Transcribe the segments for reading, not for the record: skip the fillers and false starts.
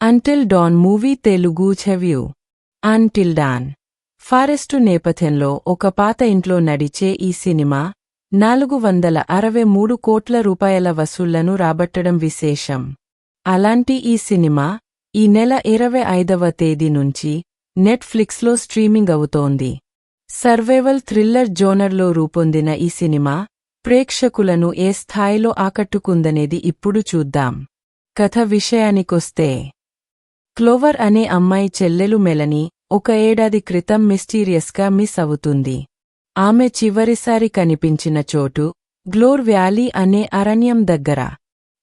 Until dawn movie Telugu review. Until dawn forest నేపథ్యంలో ఒక పాత ఇంట్లో నడిచే ఈ సినిమా 463 కోట్ల రూపాయల వసూళ్లను రాబట్టడం విశేషం. అలాంటి ఈ సినిమా ఈ నెల 25వ తేదీ నుంచి నెట్ఫ్లిక్స్లో స్ట్రీమింగ్ అవుతోంది. సర్వైవల్ థ్రిల్లర్ జోనర్లో రూపొందిన ఈ సినిమా ప్రేక్షకులను ఏ స్థాయిలో ఆకట్టుకుందనేది ఇప్పుడు చూద్దాం. కథ విషయానికొస్తే, క్లోవర్ అనే అమ్మాయి చెల్లెలు మెలని ఒక ఏడాది క్రితం మిస్టీరియస్గా మిస్ అవుతుంది. ఆమె చివరిసారి కనిపించిన చోటు గ్లోర్ వ్యాలీ అనే అరణ్యం దగ్గర.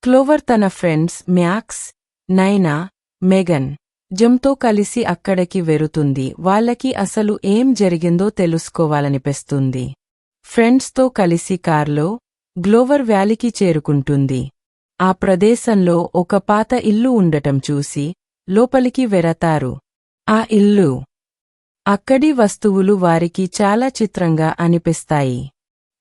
క్లోవర్ తన ఫ్రెండ్స్ మ్యాక్స్, నైనా, మెగన్, జమ్తో కలిసి అక్కడికి వెరుతుంది. వాళ్ళకి అసలు ఏం జరిగిందో తెలుసుకోవాలనిపిస్తుంది. ఫ్రెండ్స్తో కలిసి కార్లో గ్లోవర్ వ్యాలీకి చేరుకుంటుంది. ఆ ప్రదేశంలో ఒక పాత ఇల్లు ఉండటం చూసి లోపలికి వెరతారు. ఆ ఇల్లు, అక్కడి వస్తువులు వారికి చాలా చిత్రంగా అనిపిస్తాయి.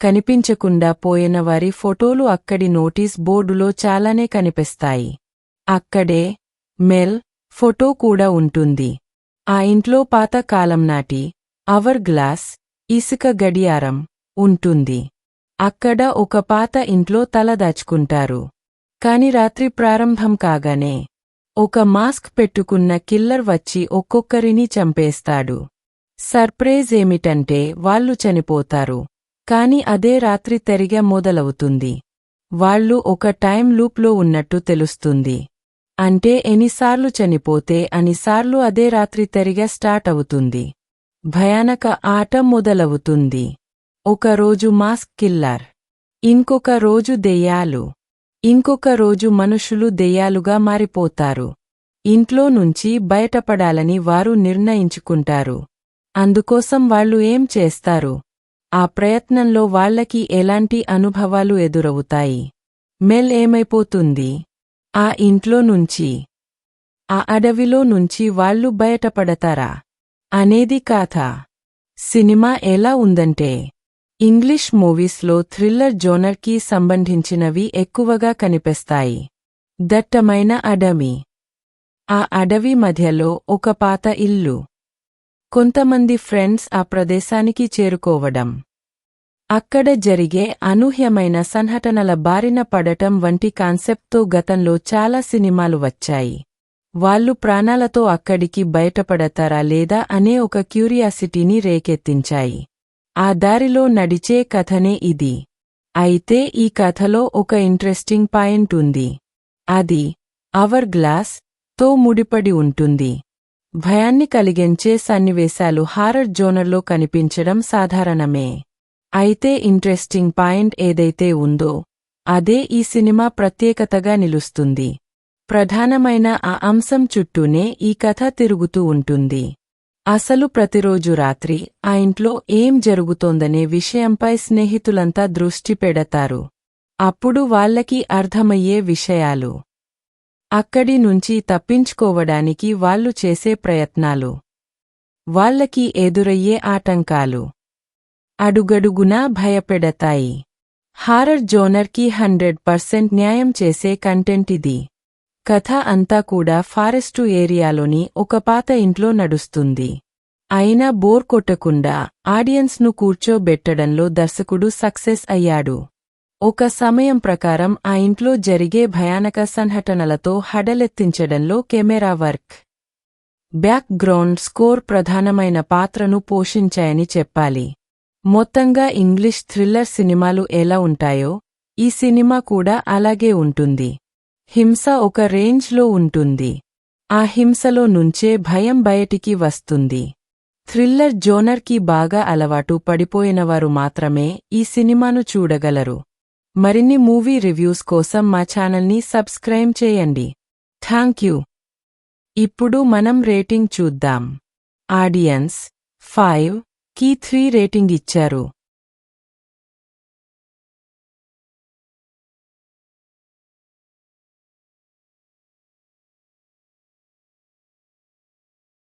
కనిపించకుండా పోయిన వారి ఫోటోలు అక్కడి నోటీస్ బోర్డులో చాలానే కనిపిస్తాయి. అక్కడే మెల్ ఫోటో కూడా ఉంటుంది. ఆ ఇంట్లో పాత కాలం నాటి అవర్ గ్లాస్ ఇసుక గడియారం ఉంటుంది. అక్కడ ఒక పాత ఇంట్లో తలదాచుకుంటారు. కాని రాత్రి ప్రారంభం కాగానే ఒక మాస్క్ పెట్టుకున్న కిల్లర్ వచ్చి ఒక్కొక్కరిని చంపేస్తాడు. సర్ప్రైజ్ ఏమిటంటే వాళ్ళు చనిపోతారు. కాని అదే రాత్రి తిరిగి మొదలవుతుంది. వాళ్ళు ఒక టైం లూప్లో ఉన్నట్టు తెలుస్తుంది. అంటే ఎన్నిసార్లు చనిపోతే అన్నిసార్లు అదే రాత్రి తిరిగి స్టార్ట్ అవుతుంది. భయానక ఆట మొదలవుతుంది. ఒక రోజు మాస్క్ కిల్లర్, ఇంకొక రోజు దెయ్యాలు, ఇంకొక రోజు మనుషులు దెయ్యాలుగా మారిపోతారు. ఇంట్లో నుంచి బయటపడాలని వారు నిర్ణయించుకుంటారు. అందుకోసం వాళ్ళు ఏం చేస్తారు? ఆ ప్రయత్నంలో వాళ్లకి ఎలాంటి అనుభవాలు ఎదురవుతాయి? మెల్ ఏమైపోతుంది? ఆ ఇంట్లో నుంచి, ఆ అడవిలో నుంచి వాళ్ళు బయటపడతారా అనేది కథ. సినిమా ఎలా ఉందంటే, ఇంగ్లీష్ మూవీస్లో థ్రిల్లర్ జోనర్కి సంబంధించినవి ఎక్కువగా కనిపిస్తాయి. దట్టమైన అడవి, ఆ అడవి మధ్యలో ఒక పాత ఇల్లు, కొంతమంది ఫ్రెండ్స్ ఆ ప్రదేశానికి చేరుకోవడం, అక్కడ జరిగే అనూహ్యమైన సంఘటనల బారిన పడటం వంటి కాన్సెప్ట్తో గతంలో చాలా సినిమాలు వచ్చాయి. వాళ్ళు ప్రాణాలతో అక్కడికి బయటపడతారా లేదా అనే ఒక క్యూరియాసిటీని రేకెత్తించాయి. ఆ దారిలో నడిచే కథనే ఇది. అయితే ఈ కథలో ఒక ఇంట్రెస్టింగ్ పాయింట్ ఉంది. అది అవర్ గ్లాస్ తో ముడిపడి ఉంటుంది. భయాన్ని కలిగించే సన్నివేశాలు హారర్ జోనర్లో కనిపించడం సాధారణమే. అయితే ఇంట్రెస్టింగ్ పాయింట్ ఏదైతే ఉందో అదే ఈ సినిమా ప్రత్యేకతగా నిలుస్తుంది. ప్రధానమైన ఆ అంశం చుట్టూనే ఈ కథ తిరుగుతూ ఉంటుంది. అసలు ప్రతిరోజు రాత్రి ఆ ఇంట్లో ఏం జరుగుతోందనే విషయంపై స్నేహితులంతా దృష్టి పెడతారు. అప్పుడు వాళ్లకి అర్థమయ్యే విషయాలు, అక్కడి నుంచి తప్పించుకోవడానికి వాళ్ళు చేసే ప్రయత్నాలు, వాళ్లకి ఎదురయ్యే ఆటంకాలు అడుగడుగునా భయపెడతాయి. హారర్ జోనర్కి 100% న్యాయం చేసే కంటెంట్ ఇది. కథ అంతా కూడా ఫారెస్టు ఏరియాలోని ఒక పాత ఇంట్లో నడుస్తుంది. అయినా బోర్ కొట్టకుండా ఆడియన్స్ను కూర్చోబెట్టడంలో దర్శకుడు సక్సెస్ అయ్యాడు. ఒక సమయం ప్రకారం ఆ ఇంట్లో జరిగే భయానక సంఘటనలతో హడలెత్తించడంలో camera work, background score ప్రధానమైన పాత్రను పోషించాయని చెప్పాలి. మొత్తంగా ఇంగ్లీష్ థ్రిల్లర్ సినిమాలు ఎలా ఉంటాయో ఈ సినిమా కూడా అలాగే ఉంటుంది. హింస ఒక రేంజ్లో ఉంటుంది. ఆ హింసలో నుంచే భయం బయటికి వస్తుంది. థ్రిల్లర్ జోనర్కి బాగా అలవాటు పడిపోయినవారు మాత్రమే ఈ సినిమాను చూడగలరు. మరిన్ని మూవీ రివ్యూస్ కోసం మా ఛానల్ని సబ్స్క్రైబ్ చేయండి. Thank you. ఇప్పుడు మనం రేటింగ్ చూద్దాం. ఆడియన్స్ 5కి 3 రేటింగ్ ఇచ్చారు.